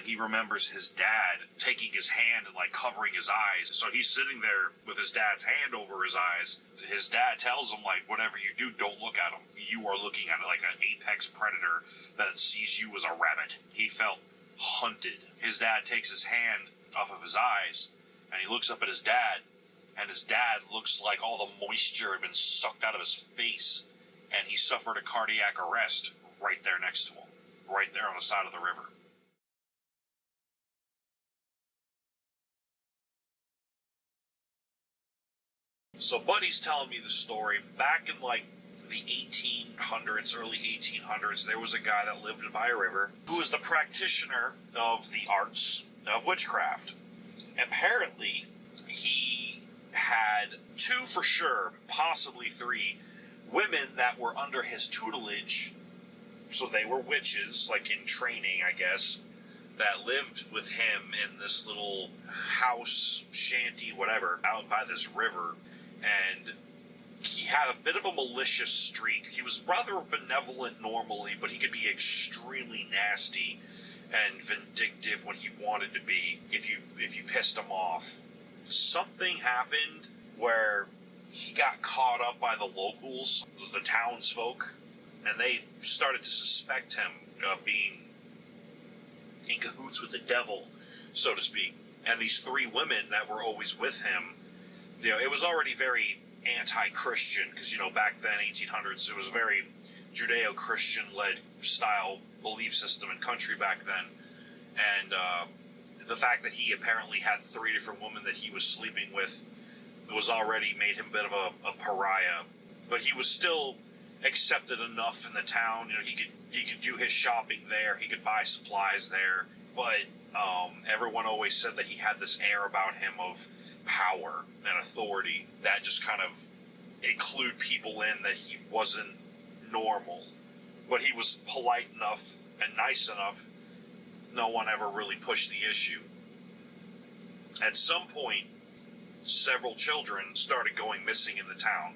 he remembers his dad taking his hand and, like, covering his eyes. So he's sitting there with his dad's hand over his eyes. His dad tells him, like, whatever you do, don't look at him. You are looking at, like, an apex predator that sees you as a rabbit. He felt hunted. His dad takes his hand off of his eyes, and he looks up at his dad, and his dad looks like all the moisture had been sucked out of his face, and he suffered a cardiac arrest right there next to him, right there on the side of the river. So Buddy's telling me the story. Back in, like, the 1800s, early 1800s, there was a guy that lived by a river who was the practitioner of the arts of witchcraft. Apparently, he had 2 for sure, possibly 3, women that were under his tutelage, so they were witches, like in training, I guess, that lived with him in this little house, shanty, whatever, out by this river. And he had a bit of a malicious streak. He was rather benevolent normally, but he could be extremely nasty and vindictive when he wanted to be, if you pissed him off. Something happened where he got caught up by the locals, the townsfolk, and they started to suspect him of being in cahoots with the devil, so to speak. And these 3 women that were always with him, you know, it was already very anti-Christian, because, you know, back then, 1800s, it was a very Judeo-Christian-led style belief system and country back then. And the fact that he apparently had 3 different women that he was sleeping with was already made him a bit of a pariah. But he was still accepted enough in the town. You know, he could do his shopping there. He could buy supplies there. But everyone always said that he had this air about him of power and authority that just kind of include people in that he wasn't normal. But he was polite enough and nice enough. No one ever really pushed the issue. At some point, several children started going missing in the town.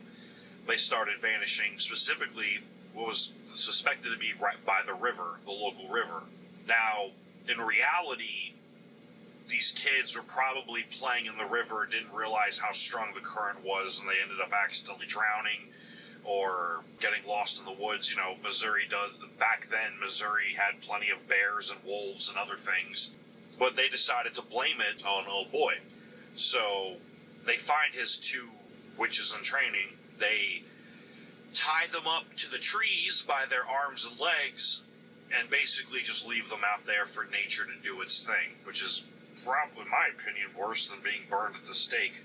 They started vanishing, specifically what was suspected to be right by the river, the local river. Now, in reality, these kids were probably playing in the river, didn't realize how strong the current was, and they ended up accidentally drowning or getting lost in the woods. You know, back then, Missouri had plenty of bears and wolves and other things, but they decided to blame it on old boy. So they find his 2 witches in training. They tie them up to the trees by their arms and legs and basically just leave them out there for nature to do its thing, which is probably, in my opinion, worse than being burned at the stake,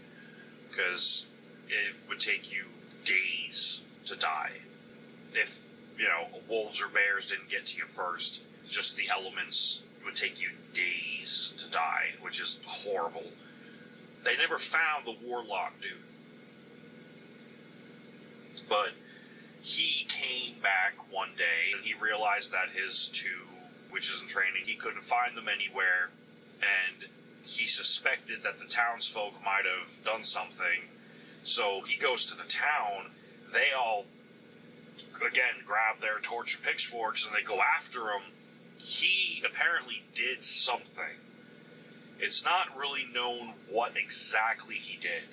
because it would take you days to die if, you know, wolves or bears didn't get to you first. Just the elements would take you days to die, which is horrible. They never found the Warlock dude, but he came back one day and he realized that his 2 witches in training, he couldn't find them anywhere, and he suspected that the townsfolk might have done something. So he goes to the town. They all, again, grab their torch and pitchforks and they go after him. He apparently did something. It's not really known what exactly he did,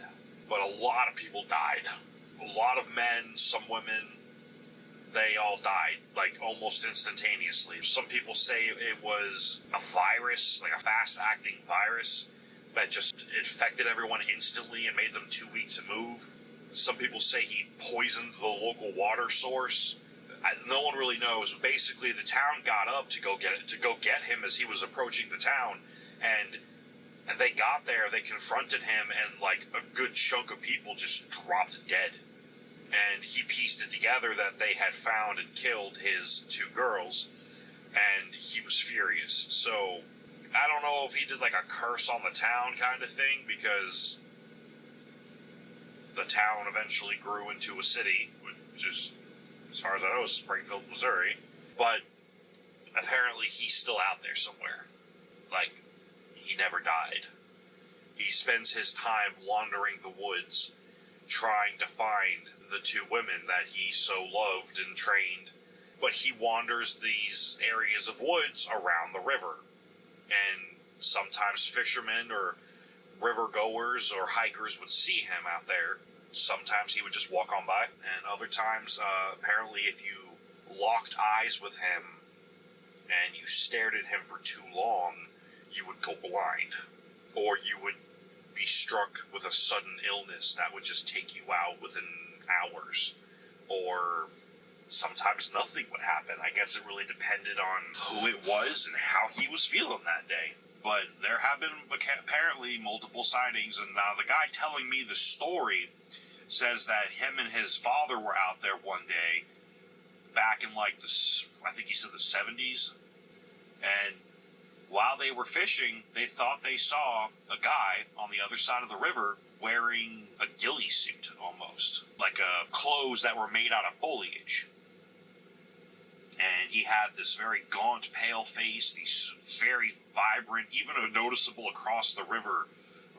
but a lot of people died. A lot of men, some women, they all died, like, almost instantaneously. Some people say it was a virus, like a fast-acting virus, that just infected everyone instantly and made them too weak to move. Some people say he poisoned the local water source. No one really knows. Basically, the town got up to go get him as he was approaching the town, and they got there, they confronted him, and, like, a good chunk of people just dropped dead. And he pieced it together that they had found and killed his 2 girls, and he was furious. So, I don't know if he did like a curse on the town kind of thing, because the town eventually grew into a city, which is, as far as I know, is Springfield, Missouri. But apparently he's still out there somewhere. Like, he never died. He spends his time wandering the woods, trying to find the 2 women that he so loved and trained. But he wanders these areas of woods around the river. Sometimes fishermen or river goers or hikers would see him out there. Sometimes he would just walk on by, and other times, apparently, if you locked eyes with him and you stared at him for too long, you would go blind, or you would be struck with a sudden illness that would just take you out within hours, or sometimes nothing would happen. I guess it really depended on who it was and how he was feeling that day. But there have been apparently multiple sightings, and now the guy telling me the story says that him and his father were out there one day back in like I think he said the 70s, and while they were fishing, they thought they saw a guy on the other side of the river wearing a ghillie suit almost, like clothes that were made out of foliage. And he had this very gaunt, pale face, these very vibrant, even noticeable across the river,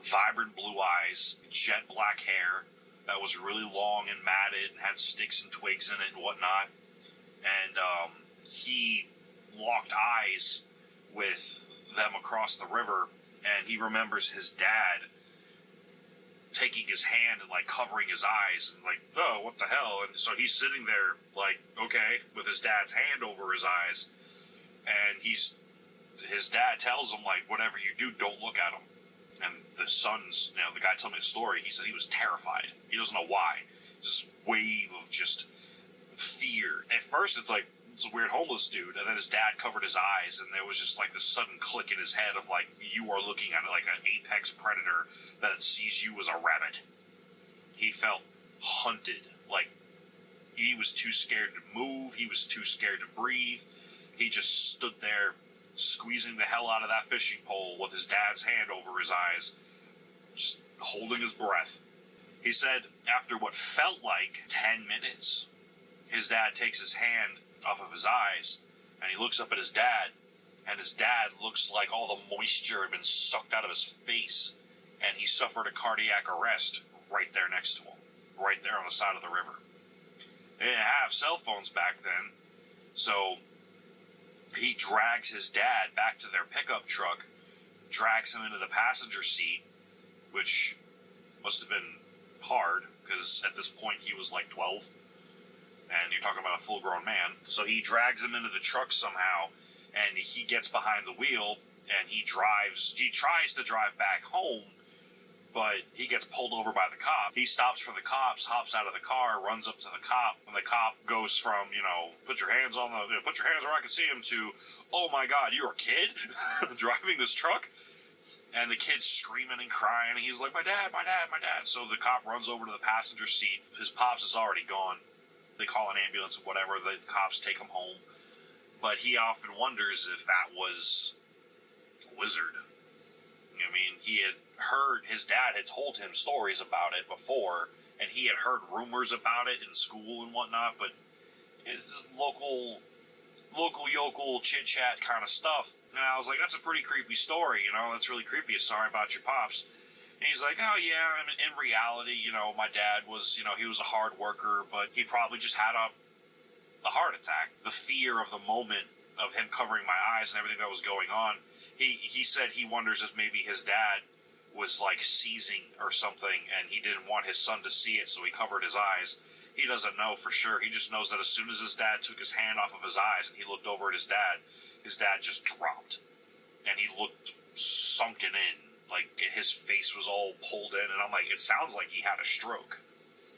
vibrant blue eyes, jet black hair that was really long and matted and had sticks and twigs in it and whatnot. And he locked eyes with them across the river, and he remembers his dad taking his hand and like covering his eyes and like, oh, what the hell? And so he's sitting there like, okay, with his dad's hand over his eyes, and his dad tells him like, whatever you do, don't look at him. And the son's, the guy told me the story, he said he was terrified. He doesn't know why. This wave of just fear. At first it's like, it's a weird homeless dude, and then his dad covered his eyes, and there was just like this sudden click in his head of like, you are looking at like an apex predator that sees you as a rabbit. He felt hunted. Like, he was too scared to move, he was too scared to breathe. He just stood there squeezing the hell out of that fishing pole with his dad's hand over his eyes, just holding his breath. He said after what felt like 10 minutes, his dad takes his hand off of his eyes, and he looks up at his dad, and his dad looks like all the moisture had been sucked out of his face, and he suffered a cardiac arrest right there next to him, right there on the side of the river. They didn't have cell phones back then, so he drags his dad back to their pickup truck, drags him into the passenger seat, which must have been hard, because at this point he was like 12. And you're talking about a full-grown man. So he drags him into the truck somehow, and he gets behind the wheel, and he tries to drive back home, but he gets pulled over by the cop. He stops for the cops, hops out of the car, runs up to the cop, and the cop goes from, put your hands where I can see him, to, oh my God, you're a kid driving this truck? And the kid's screaming and crying, and he's like, my dad, my dad, my dad. So the cop runs over to the passenger seat. His pops is already gone. They call an ambulance or whatever, the cops take him home. But he often wonders if that was a wizard. I mean, he had heard, his dad had told him stories about it before, and he had heard rumors about it in school and whatnot, but it's this local yokel chit-chat kind of stuff. And I was like, that's a pretty creepy story, that's really creepy. Sorry about your pops. And he's like, oh yeah, I mean, in reality, my dad was, he was a hard worker, but he probably just had a heart attack. The fear of the moment of him covering my eyes and everything that was going on, he said he wonders if maybe his dad was like seizing or something, and he didn't want his son to see it, so he covered his eyes. He doesn't know for sure. He just knows that as soon as his dad took his hand off of his eyes and he looked over at his dad just dropped. And he looked sunken in. Like, his face was all pulled in, and I'm like, it sounds like he had a stroke.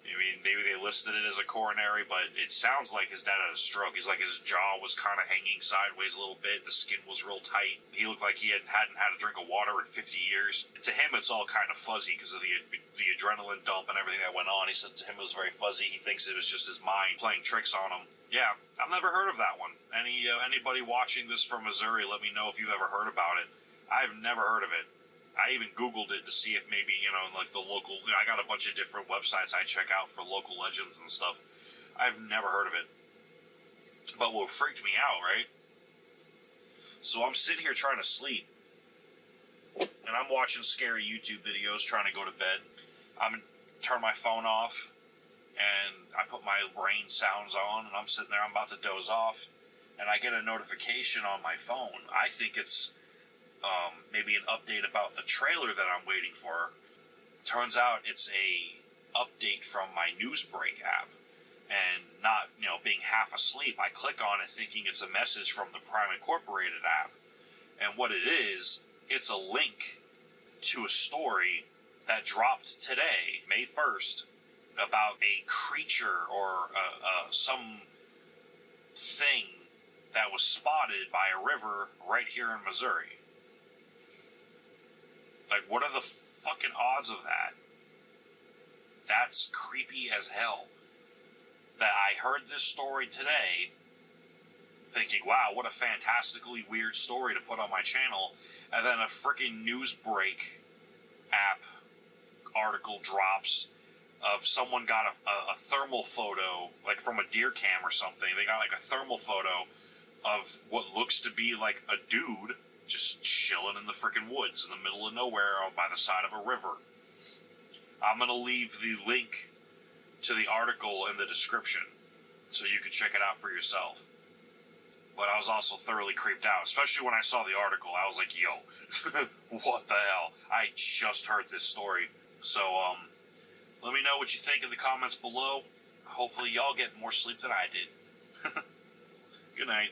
I mean, maybe they listed it as a coronary, but it sounds like his dad had a stroke. He's like, his jaw was kind of hanging sideways a little bit. The skin was real tight. He looked like he hadn't had a drink of water in 50 years. To him, it's all kind of fuzzy because of the adrenaline dump and everything that went on. He said to him it was very fuzzy. He thinks it was just his mind playing tricks on him. Yeah, I've never heard of that one. Anybody watching this from Missouri, let me know if you've ever heard about it. I've never heard of it. I even Googled it to see if maybe, like the local, I got a bunch of different websites I check out for local legends and stuff. I've never heard of it. But what freaked me out, right? So I'm sitting here trying to sleep, and I'm watching scary YouTube videos trying to go to bed. I'm turn my phone off, and I put my rain sounds on, and I'm sitting there, I'm about to doze off, and I get a notification on my phone. I think it's maybe an update about the trailer that I'm waiting for. Turns out it's a update from my Newsbreak app. And not, being half asleep, I click on it thinking it's a message from the Prime Incorporated app. And what it is, it's a link to a story that dropped today, May 1st, about a creature or some thing that was spotted by a river right here in Missouri. Like, what are the fucking odds of that? That's creepy as hell. That I heard this story today, thinking, wow, what a fantastically weird story to put on my channel, and then a freaking Newsbreak app article drops of someone got a thermal photo, like from a deer cam or something. They got like a thermal photo of what looks to be like a dude just chilling in the freaking woods in the middle of nowhere by the side of a river. I'm going to leave the link to the article in the description so you can check it out for yourself. But I was also thoroughly creeped out, especially when I saw the article. I was like, yo, what the hell? I just heard this story. So, let me know what you think in the comments below. Hopefully y'all get more sleep than I did. Good night.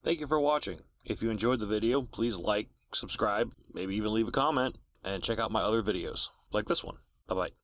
Thank you for watching. If you enjoyed the video, please like, subscribe, maybe even leave a comment, and check out my other videos, like this one. Bye-bye.